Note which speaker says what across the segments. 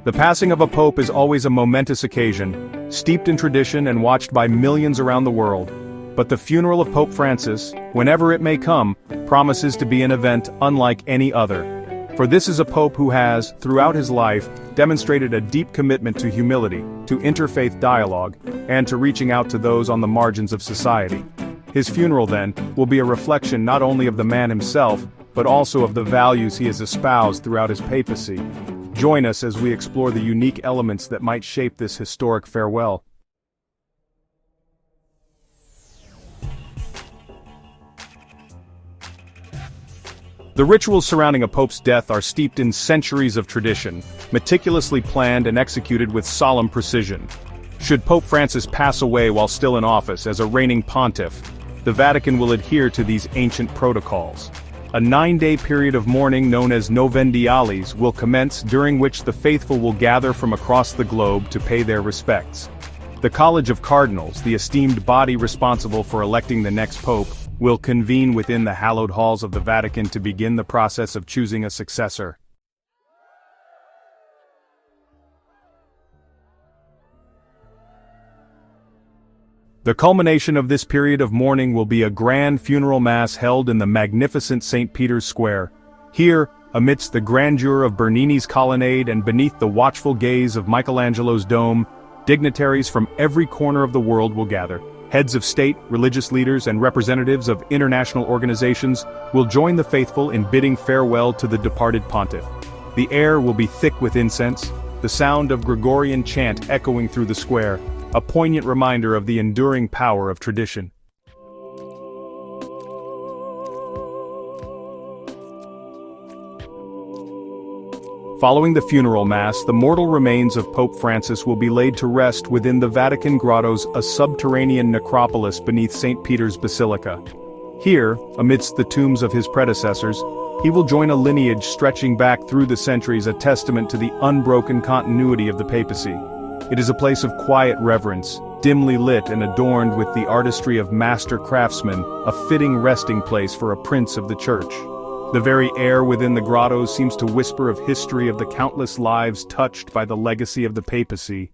Speaker 1: The passing of a pope is always a momentous occasion, steeped in tradition and watched by millions around the world. But the funeral of Pope Francis, whenever it may come, promises to be an event unlike any other. For this is a pope who has, throughout his life, demonstrated a deep commitment to humility, to interfaith dialogue, and to reaching out to those on the margins of society. His funeral, then, will be a reflection not only of the man himself, but also of the values he has espoused throughout his papacy. Join us as we explore the unique elements that might shape this historic farewell. The rituals surrounding a pope's death are steeped in centuries of tradition, meticulously planned and executed with solemn precision. Should Pope Francis pass away while still in office as a reigning pontiff, the Vatican will adhere to these ancient protocols. A 9-day period of mourning known as Novendiales will commence, during which the faithful will gather from across the globe to pay their respects. The College of Cardinals, the esteemed body responsible for electing the next pope, will convene within the hallowed halls of the Vatican to begin the process of choosing a successor. The culmination of this period of mourning will be a grand funeral mass held in the magnificent St. Peter's Square. Here, amidst the grandeur of Bernini's colonnade and beneath the watchful gaze of Michelangelo's dome, dignitaries from every corner of the world will gather. Heads of state, religious leaders, and representatives of international organizations will join the faithful in bidding farewell to the departed pontiff. The air will be thick with incense, the sound of Gregorian chant echoing through the square, a poignant reminder of the enduring power of tradition. Following the funeral mass, the mortal remains of Pope Francis will be laid to rest within the Vatican grottos, a subterranean necropolis beneath St. Peter's Basilica. Here, amidst the tombs of his predecessors, he will join a lineage stretching back through the centuries, a testament to the unbroken continuity of the papacy. It is a place of quiet reverence, dimly lit and adorned with the artistry of master craftsmen, a fitting resting place for a prince of the church. The very air within the grottos seems to whisper of history, of the countless lives touched by the legacy of the papacy.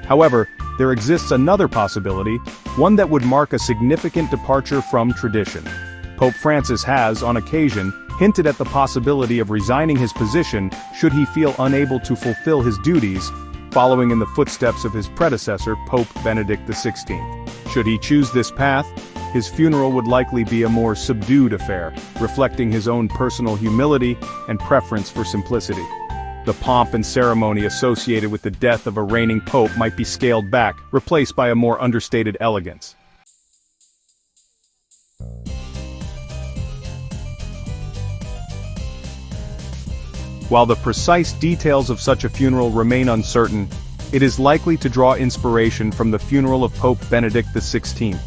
Speaker 1: However, there exists another possibility, one that would mark a significant departure from tradition. Pope Francis has, on occasion, hinted at the possibility of resigning his position should he feel unable to fulfill his duties, following in the footsteps of his predecessor, Pope Benedict XVI. Should he choose this path, his funeral would likely be a more subdued affair, reflecting his own personal humility and preference for simplicity. The pomp and ceremony associated with the death of a reigning pope might be scaled back, replaced by a more understated elegance. While the precise details of such a funeral remain uncertain, it is likely to draw inspiration from the funeral of Pope Benedict XVI.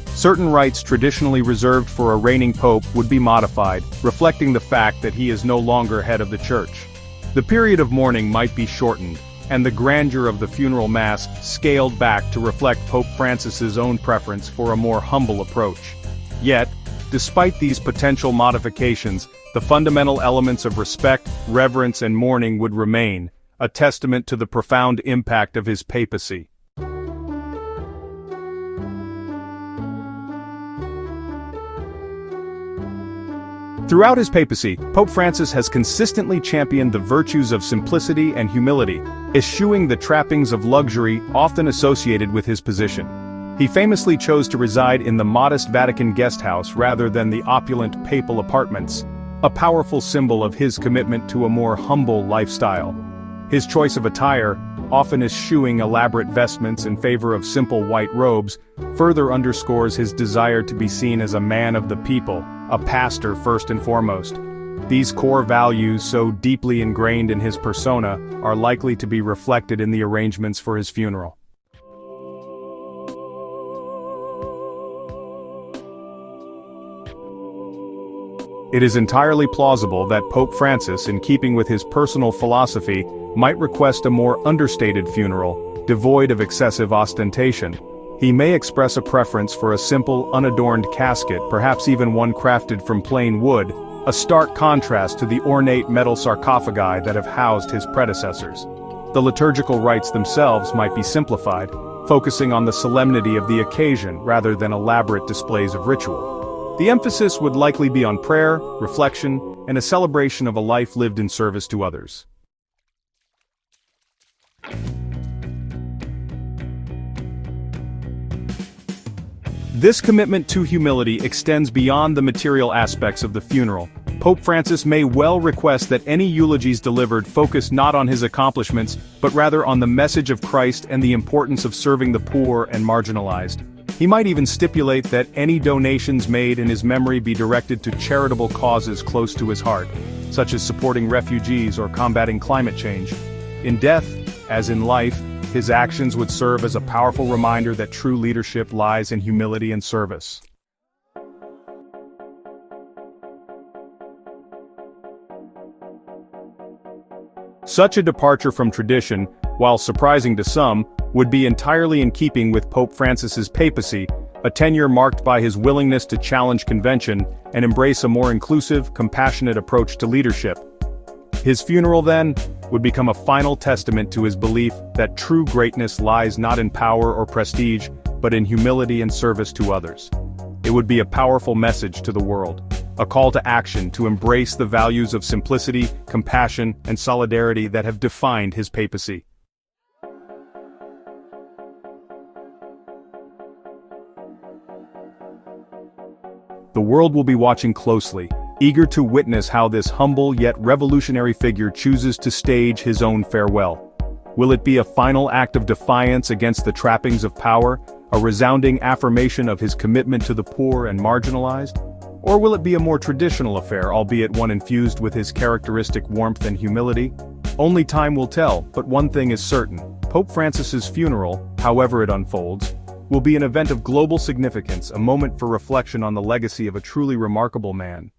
Speaker 1: Certain rites traditionally reserved for a reigning pope would be modified, reflecting the fact that he is no longer head of the church. The period of mourning might be shortened, and the grandeur of the funeral mass scaled back to reflect Pope Francis's own preference for a more humble approach. Yet, despite these potential modifications, the fundamental elements of respect, reverence, and mourning would remain, a testament to the profound impact of his papacy. Throughout his papacy, Pope Francis has consistently championed the virtues of simplicity and humility, eschewing the trappings of luxury often associated with his position. He famously chose to reside in the modest Vatican guest house rather than the opulent papal apartments, a powerful symbol of his commitment to a more humble lifestyle. His choice of attire, often eschewing elaborate vestments in favor of simple white robes, further underscores his desire to be seen as a man of the people, a pastor first and foremost. These core values, so deeply ingrained in his persona, are likely to be reflected in the arrangements for his funeral. It is entirely plausible that Pope Francis, in keeping with his personal philosophy, might request a more understated funeral, devoid of excessive ostentation. He may express a preference for a simple, unadorned casket, perhaps even one crafted from plain wood, a stark contrast to the ornate metal sarcophagi that have housed his predecessors. The liturgical rites themselves might be simplified, focusing on the solemnity of the occasion rather than elaborate displays of ritual. The emphasis would likely be on prayer, reflection, and a celebration of a life lived in service to others. This commitment to humility extends beyond the material aspects of the funeral. Pope Francis may well request that any eulogies delivered focus not on his accomplishments, but rather on the message of Christ and the importance of serving the poor and marginalized. He might even stipulate that any donations made in his memory be directed to charitable causes close to his heart, such as supporting refugees or combating climate change. In death, as in life, his actions would serve as a powerful reminder that true leadership lies in humility and service. Such a departure from tradition, while surprising to some, would be entirely in keeping with Pope Francis's papacy, a tenure marked by his willingness to challenge convention and embrace a more inclusive, compassionate approach to leadership. His funeral, then, would become a final testament to his belief that true greatness lies not in power or prestige, but in humility and service to others. It would be a powerful message to the world, a call to action to embrace the values of simplicity, compassion, and solidarity that have defined his papacy. The world will be watching closely, eager to witness how this humble yet revolutionary figure chooses to stage his own farewell. Will it be a final act of defiance against the trappings of power, a resounding affirmation of his commitment to the poor and marginalized? Or will it be a more traditional affair, albeit one infused with his characteristic warmth and humility? Only time will tell, but one thing is certain: Pope Francis's funeral, however it unfolds, will be an event of global significance, a moment for reflection on the legacy of a truly remarkable man.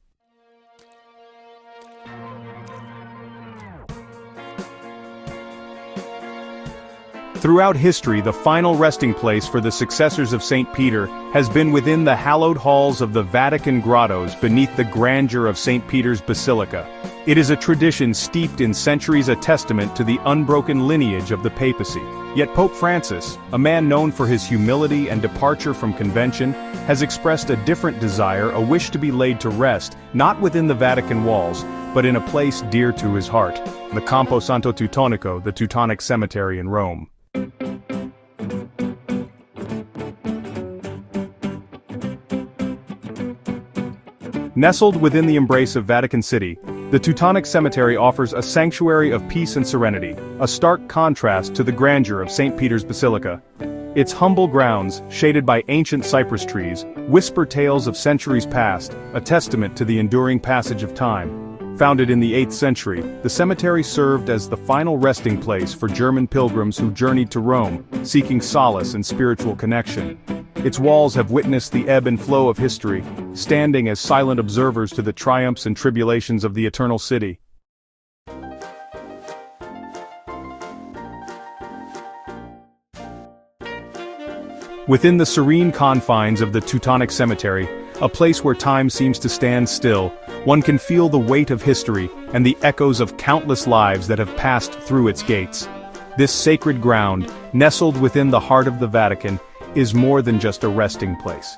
Speaker 1: Throughout history, the final resting place for the successors of St. Peter has been within the hallowed halls of the Vatican grottos beneath the grandeur of St. Peter's Basilica. It is a tradition steeped in centuries, a testament to the unbroken lineage of the papacy. Yet Pope Francis, a man known for his humility and departure from convention, has expressed a different desire, a wish to be laid to rest, not within the Vatican walls, but in a place dear to his heart, the Campo Santo Teutonico, the Teutonic Cemetery in Rome. Nestled within the embrace of Vatican City, the Teutonic Cemetery offers a sanctuary of peace and serenity, a stark contrast to the grandeur of St. Peter's Basilica. Its humble grounds, shaded by ancient cypress trees, whisper tales of centuries past, a testament to the enduring passage of time. Founded in the 8th century, the cemetery served as the final resting place for German pilgrims who journeyed to Rome, seeking solace and spiritual connection. Its walls have witnessed the ebb and flow of history, standing as silent observers to the triumphs and tribulations of the Eternal City. Within the serene confines of the Teutonic Cemetery, a place where time seems to stand still, one can feel the weight of history and the echoes of countless lives that have passed through its gates. This sacred ground, nestled within the heart of the Vatican, is more than just a resting place.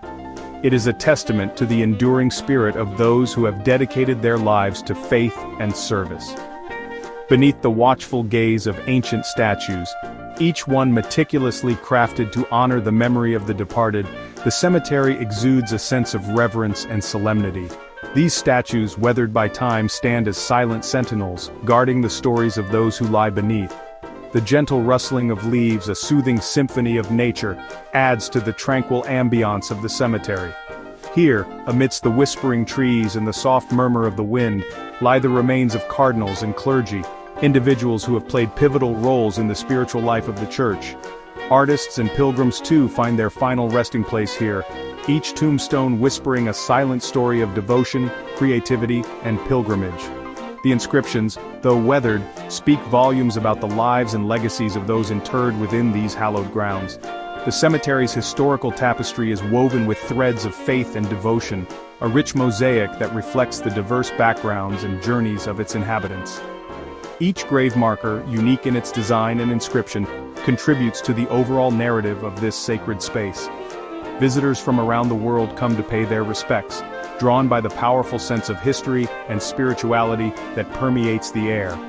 Speaker 1: It is a testament to the enduring spirit of those who have dedicated their lives to faith and service. Beneath the watchful gaze of ancient statues, each one meticulously crafted to honor the memory of the departed, the cemetery exudes a sense of reverence and solemnity. These statues, weathered by time, stand as silent sentinels, guarding the stories of those who lie beneath. The gentle rustling of leaves, a soothing symphony of nature, adds to the tranquil ambiance of the cemetery. Here, amidst the whispering trees and the soft murmur of the wind, lie the remains of cardinals and clergy, individuals who have played pivotal roles in the spiritual life of the Church. Artists and pilgrims too find their final resting place here, each tombstone whispering a silent story of devotion, creativity, and pilgrimage. The inscriptions, though weathered, speak volumes about the lives and legacies of those interred within these hallowed grounds. The cemetery's historical tapestry is woven with threads of faith and devotion, a rich mosaic that reflects the diverse backgrounds and journeys of its inhabitants. Each grave marker, unique in its design and inscription, contributes to the overall narrative of this sacred space. Visitors from around the world come to pay their respects, drawn by the powerful sense of history and spirituality that permeates the air.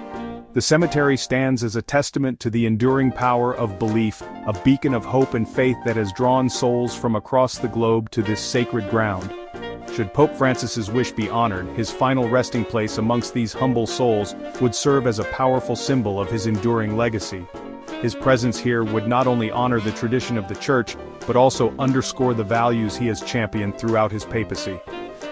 Speaker 1: The cemetery stands as a testament to the enduring power of belief, a beacon of hope and faith that has drawn souls from across the globe to this sacred ground. Should Pope Francis's wish be honored, his final resting place amongst these humble souls would serve as a powerful symbol of his enduring legacy. His presence here would not only honor the tradition of the Church, but also underscore the values he has championed throughout his papacy.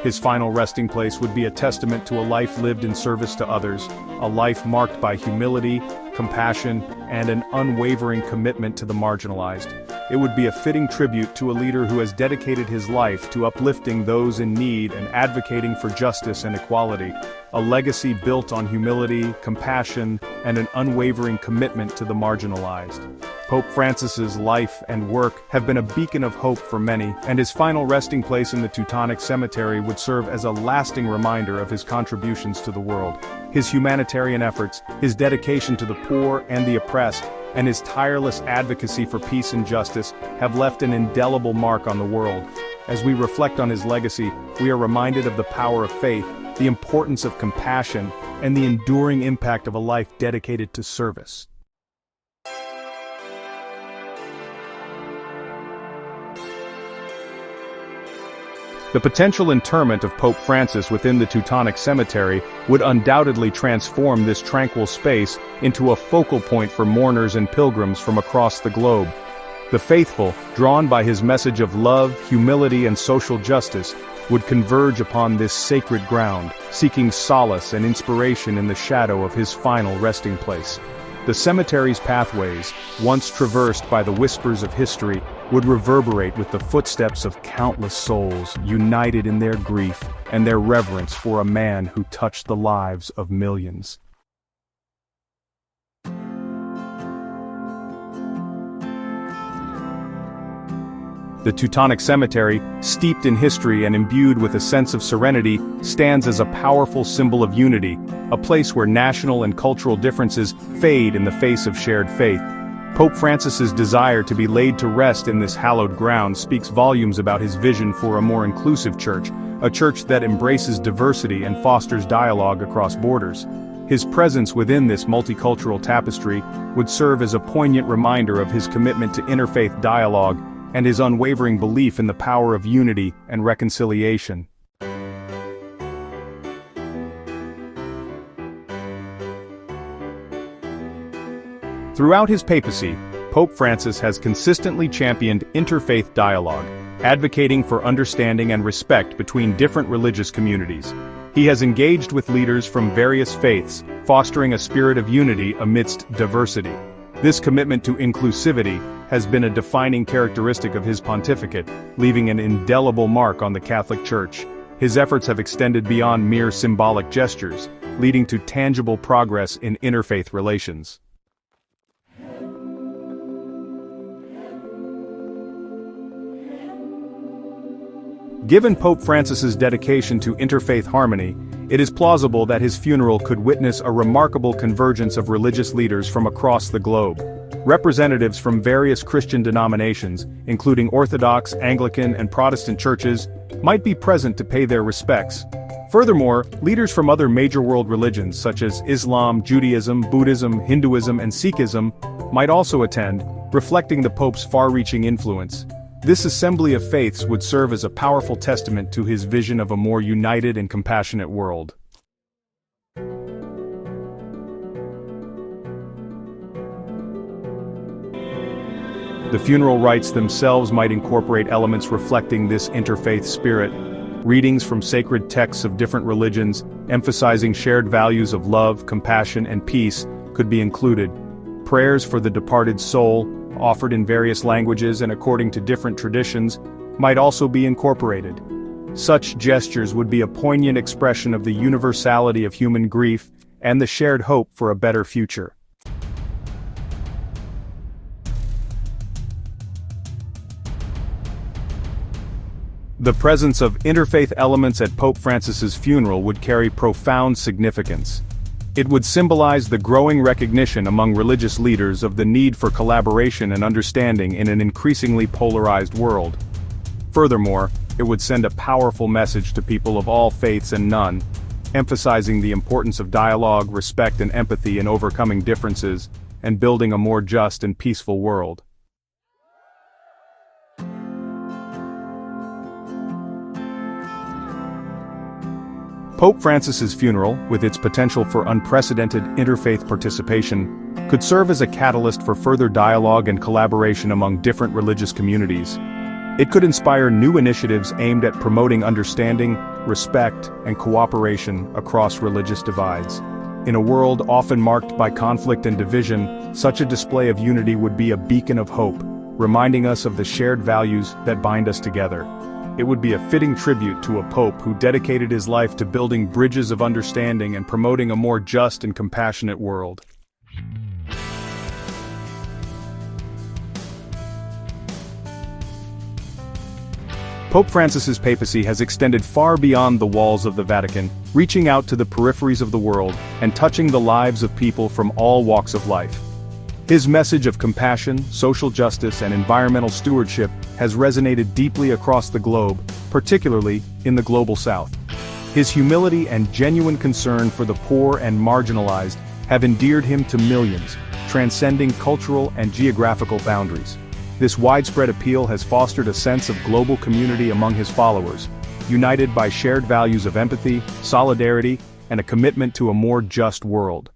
Speaker 1: His final resting place would be a testament to a life lived in service to others, a life marked by humility, compassion, and an unwavering commitment to the marginalized. It would be a fitting tribute to a leader who has dedicated his life to uplifting those in need and advocating for justice and equality, a legacy built on humility, compassion, and an unwavering commitment to the marginalized. Pope Francis's life and work have been a beacon of hope for many, and his final resting place in the Teutonic Cemetery would serve as a lasting reminder of his contributions to the world. His humanitarian efforts, his dedication to the poor and the oppressed, and his tireless advocacy for peace and justice have left an indelible mark on the world. As we reflect on his legacy, we are reminded of the power of faith, the importance of compassion, and the enduring impact of a life dedicated to service. The potential interment of Pope Francis within the Teutonic Cemetery would undoubtedly transform this tranquil space into a focal point for mourners and pilgrims from across the globe. The faithful, drawn by his message of love, humility, and social justice, would converge upon this sacred ground, seeking solace and inspiration in the shadow of his final resting place. The cemetery's pathways, once traversed by the whispers of history, would reverberate with the footsteps of countless souls united in their grief and their reverence for a man who touched the lives of millions. The Teutonic Cemetery, steeped in history and imbued with a sense of serenity, stands as a powerful symbol of unity, a place where national and cultural differences fade in the face of shared faith. Pope Francis's desire to be laid to rest in this hallowed ground speaks volumes about his vision for a more inclusive church, a church that embraces diversity and fosters dialogue across borders. His presence within this multicultural tapestry would serve as a poignant reminder of his commitment to interfaith dialogue and his unwavering belief in the power of unity and reconciliation. Throughout his papacy, Pope Francis has consistently championed interfaith dialogue, advocating for understanding and respect between different religious communities. He has engaged with leaders from various faiths, fostering a spirit of unity amidst diversity. This commitment to inclusivity has been a defining characteristic of his pontificate, leaving an indelible mark on the Catholic Church. His efforts have extended beyond mere symbolic gestures, leading to tangible progress in interfaith relations. Given Pope Francis's dedication to interfaith harmony, it is plausible that his funeral could witness a remarkable convergence of religious leaders from across the globe. Representatives from various Christian denominations, including Orthodox, Anglican, and Protestant churches, might be present to pay their respects. Furthermore, leaders from other major world religions such as Islam, Judaism, Buddhism, Hinduism, and Sikhism might also attend, reflecting the Pope's far-reaching influence. This assembly of faiths would serve as a powerful testament to his vision of a more united and compassionate world. The funeral rites themselves might incorporate elements reflecting this interfaith spirit. Readings from sacred texts of different religions, emphasizing shared values of love, compassion, and peace, could be included. Prayers for the departed soul, offered in various languages and according to different traditions, might also be incorporated. Such gestures would be a poignant expression of the universality of human grief and the shared hope for a better future. The presence of interfaith elements at Pope Francis's funeral would carry profound significance. It would symbolize the growing recognition among religious leaders of the need for collaboration and understanding in an increasingly polarized world. Furthermore, it would send a powerful message to people of all faiths and none, emphasizing the importance of dialogue, respect and empathy in overcoming differences, and building a more just and peaceful world. Pope Francis's funeral, with its potential for unprecedented interfaith participation, could serve as a catalyst for further dialogue and collaboration among different religious communities. It could inspire new initiatives aimed at promoting understanding, respect, and cooperation across religious divides. In a world often marked by conflict and division, such a display of unity would be a beacon of hope, reminding us of the shared values that bind us together. It would be a fitting tribute to a pope who dedicated his life to building bridges of understanding and promoting a more just and compassionate world. Pope Francis's papacy has extended far beyond the walls of the Vatican, reaching out to the peripheries of the world and touching the lives of people from all walks of life. His message of compassion, social justice, and environmental stewardship has resonated deeply across the globe, particularly in the global South. His humility and genuine concern for the poor and marginalized have endeared him to millions, transcending cultural and geographical boundaries. This widespread appeal has fostered a sense of global community among his followers, united by shared values of empathy, solidarity, and a commitment to a more just world.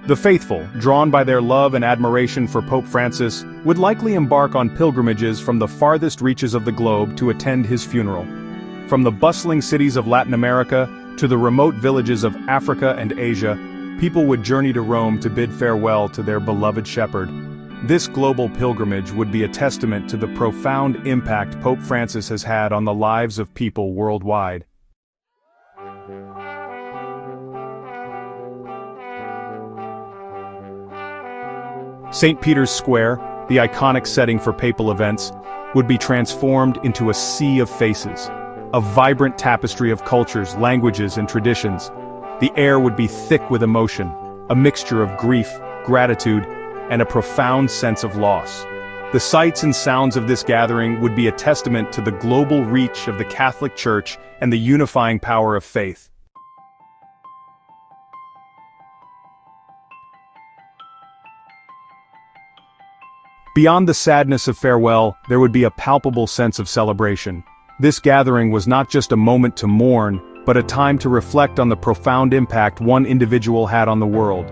Speaker 1: The faithful, drawn by their love and admiration for Pope Francis, would likely embark on pilgrimages from the farthest reaches of the globe to attend his funeral. From the bustling cities of Latin America to the remote villages of Africa and Asia, people would journey to Rome to bid farewell to their beloved shepherd. This global pilgrimage would be a testament to the profound impact Pope Francis has had on the lives of people worldwide. St. Peter's Square, the iconic setting for papal events, would be transformed into a sea of faces, a vibrant tapestry of cultures, languages, and traditions. The air would be thick with emotion, a mixture of grief, gratitude, and a profound sense of loss. The sights and sounds of this gathering would be a testament to the global reach of the Catholic Church and the unifying power of faith. Beyond the sadness of farewell, there would be a palpable sense of celebration. This gathering was not just a moment to mourn, but a time to reflect on the profound impact one individual had on the world.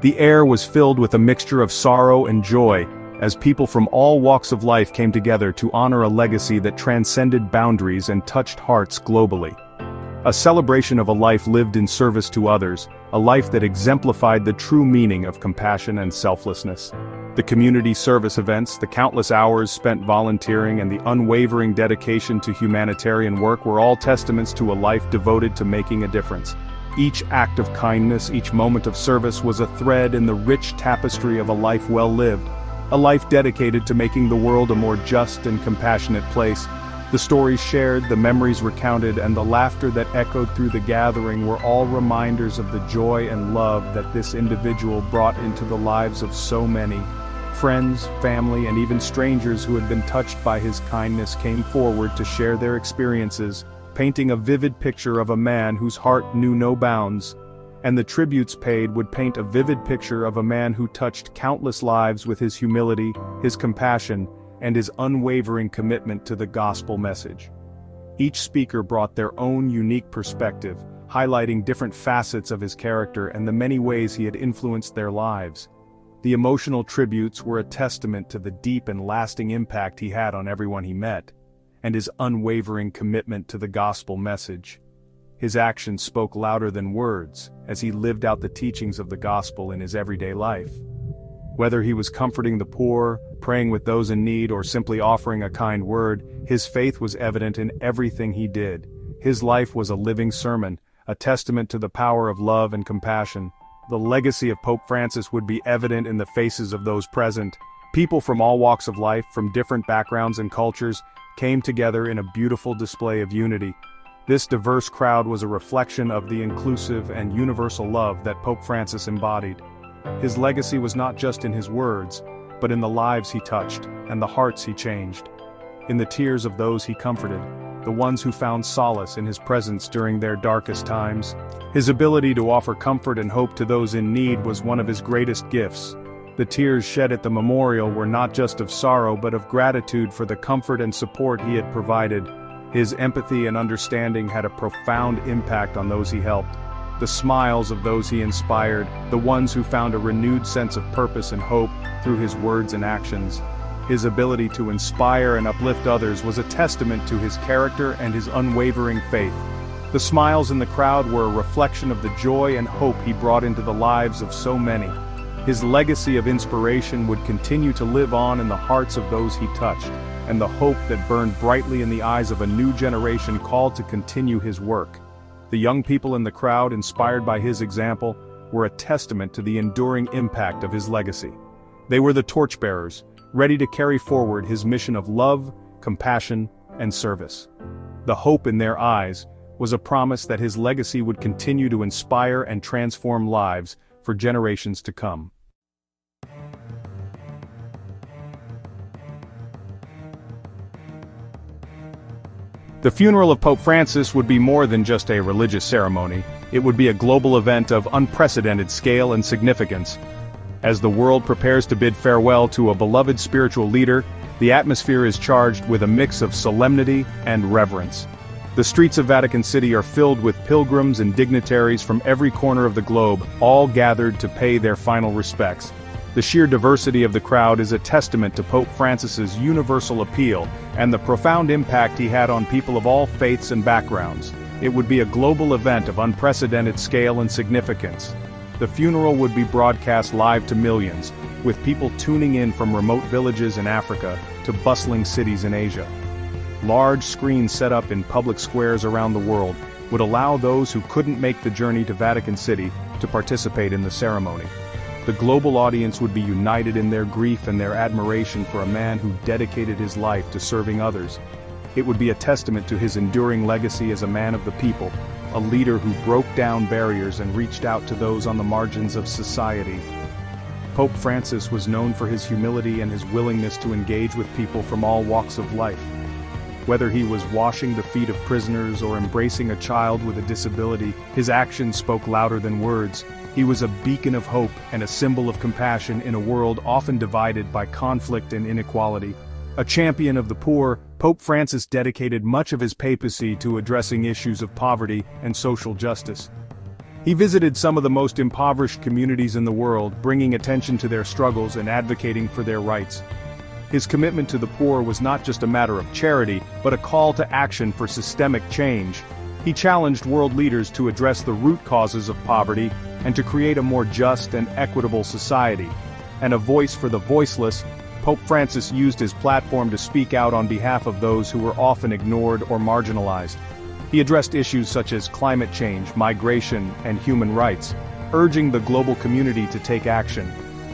Speaker 1: The air was filled with a mixture of sorrow and joy, as people from all walks of life came together to honor a legacy that transcended boundaries and touched hearts globally. A celebration of a life lived in service to others, a life that exemplified the true meaning of compassion and selflessness. The community service events, the countless hours spent volunteering, and the unwavering dedication to humanitarian work were all testaments to a life devoted to making a difference. Each act of kindness, each moment of service was a thread in the rich tapestry of a life well lived, a life dedicated to making the world a more just and compassionate place. The stories shared, the memories recounted, and the laughter that echoed through the gathering were all reminders of the joy and love that this individual brought into the lives of so many. Friends, family, and even strangers who had been touched by his kindness came forward to share their experiences, painting a vivid picture of a man whose heart knew no bounds. And the tributes paid would paint a vivid picture of a man who touched countless lives with his humility, his compassion, and his unwavering commitment to the gospel message. Each speaker brought their own unique perspective, highlighting different facets of his character and the many ways he had influenced their lives. The emotional tributes were a testament to the deep and lasting impact he had on everyone he met, and his unwavering commitment to the gospel message. His actions spoke louder than words, as he lived out the teachings of the gospel in his everyday life. Whether he was comforting the poor, praying with those in need, or simply offering a kind word, his faith was evident in everything he did. His life was a living sermon, a testament to the power of love and compassion. The legacy of Pope Francis would be evident in the faces of those present. People from all walks of life, from different backgrounds and cultures, came together in a beautiful display of unity. This diverse crowd was a reflection of the inclusive and universal love that Pope Francis embodied. His legacy was not just in his words, but in the lives he touched, and the hearts he changed. In the tears of those he comforted, the ones who found solace in his presence during their darkest times. His ability to offer comfort and hope to those in need was one of his greatest gifts. The tears shed at the memorial were not just of sorrow but of gratitude for the comfort and support he had provided. His empathy and understanding had a profound impact on those he helped. The smiles of those he inspired, the ones who found a renewed sense of purpose and hope through his words and actions. His ability to inspire and uplift others was a testament to his character and his unwavering faith. The smiles in the crowd were a reflection of the joy and hope he brought into the lives of so many. His legacy of inspiration would continue to live on in the hearts of those he touched, and the hope that burned brightly in the eyes of a new generation called to continue his work. The young people in the crowd, inspired by his example, were a testament to the enduring impact of his legacy. They were the torchbearers, ready to carry forward his mission of love, compassion, and service. The hope in their eyes was a promise that his legacy would continue to inspire and transform lives for generations to come. The funeral of Pope Francis would be more than just a religious ceremony. It would be a global event of unprecedented scale and significance. As the world prepares to bid farewell to a beloved spiritual leader, the atmosphere is charged with a mix of solemnity and reverence. The streets of Vatican City are filled with pilgrims and dignitaries from every corner of the globe, all gathered to pay their final respects. The sheer diversity of the crowd is a testament to Pope Francis's universal appeal and the profound impact he had on people of all faiths and backgrounds. It would be a global event of unprecedented scale and significance. The funeral would be broadcast live to millions, with people tuning in from remote villages in Africa to bustling cities in Asia. Large screens set up in public squares around the world would allow those who couldn't make the journey to Vatican City to participate in the ceremony. The global audience would be united in their grief and their admiration for a man who dedicated his life to serving others. It would be a testament to his enduring legacy as a man of the people, a leader who broke down barriers and reached out to those on the margins of society. Pope Francis was known for his humility and his willingness to engage with people from all walks of life. Whether he was washing the feet of prisoners or embracing a child with a disability, his actions spoke louder than words. He was a beacon of hope and a symbol of compassion in a world often divided by conflict and inequality. A champion of the poor, Pope Francis dedicated much of his papacy to addressing issues of poverty and social justice. He visited some of the most impoverished communities in the world, bringing attention to their struggles and advocating for their rights. His commitment to the poor was not just a matter of charity, but a call to action for systemic change. He challenged world leaders to address the root causes of poverty and to create a more just and equitable society. And a voice for the voiceless, Pope Francis used his platform to speak out on behalf of those who were often ignored or marginalized. He addressed issues such as climate change, migration, and human rights, urging the global community to take action.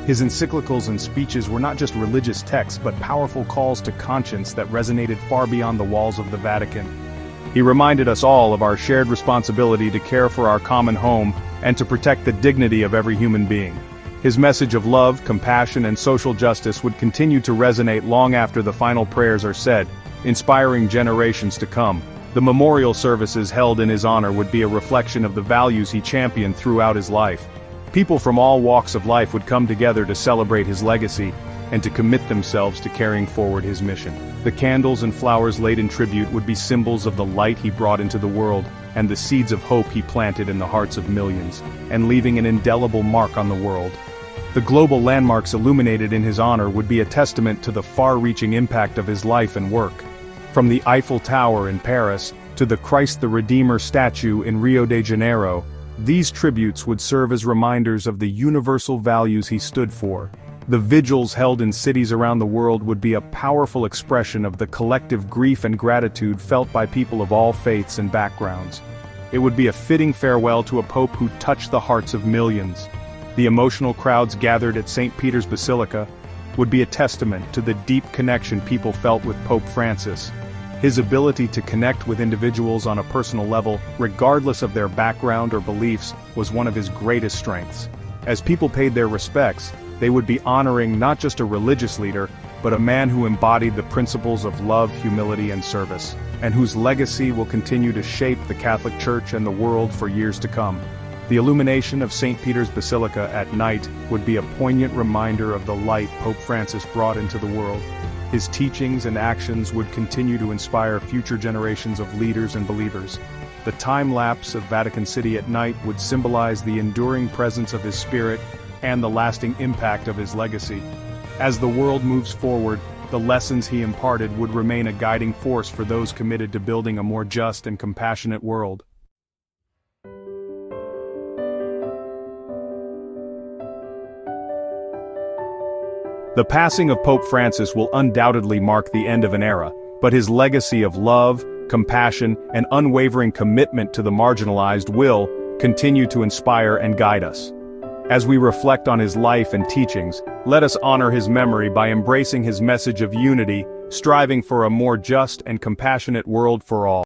Speaker 1: His encyclicals and speeches were not just religious texts but powerful calls to conscience that resonated far beyond the walls of the Vatican. He reminded us all of our shared responsibility to care for our common home and to protect the dignity of every human being. His message of love, compassion, and social justice would continue to resonate long after the final prayers are said, inspiring generations to come. The memorial services held in his honor would be a reflection of the values he championed throughout his life. People from all walks of life would come together to celebrate his legacy and to commit themselves to carrying forward his mission. The candles and flowers laid in tribute would be symbols of the light he brought into the world and the seeds of hope he planted in the hearts of millions, and leaving an indelible mark on the world. The global landmarks illuminated in his honor would be a testament to the far-reaching impact of his life and work. From the Eiffel Tower in Paris to the Christ the Redeemer statue in Rio de Janeiro, these tributes would serve as reminders of the universal values he stood for. The vigils held in cities around the world would be a powerful expression of the collective grief and gratitude felt by people of all faiths and backgrounds. It would be a fitting farewell to a pope who touched the hearts of millions. The emotional crowds gathered at St. Peter's Basilica would be a testament to the deep connection people felt with Pope Francis. His ability to connect with individuals on a personal level, regardless of their background or beliefs, was one of his greatest strengths. As people paid their respects, they would be honoring not just a religious leader, but a man who embodied the principles of love, humility, and service, and whose legacy will continue to shape the Catholic Church and the world for years to come. The illumination of St. Peter's Basilica at night would be a poignant reminder of the light Pope Francis brought into the world. His teachings and actions would continue to inspire future generations of leaders and believers. The time lapse of Vatican City at night would symbolize the enduring presence of his spirit and the lasting impact of his legacy. As the world moves forward, the lessons he imparted would remain a guiding force for those committed to building a more just and compassionate world. The passing of Pope Francis will undoubtedly mark the end of an era, but his legacy of love, compassion, and unwavering commitment to the marginalized will continue to inspire and guide us. As we reflect on his life and teachings, let us honor his memory by embracing his message of unity, striving for a more just and compassionate world for all.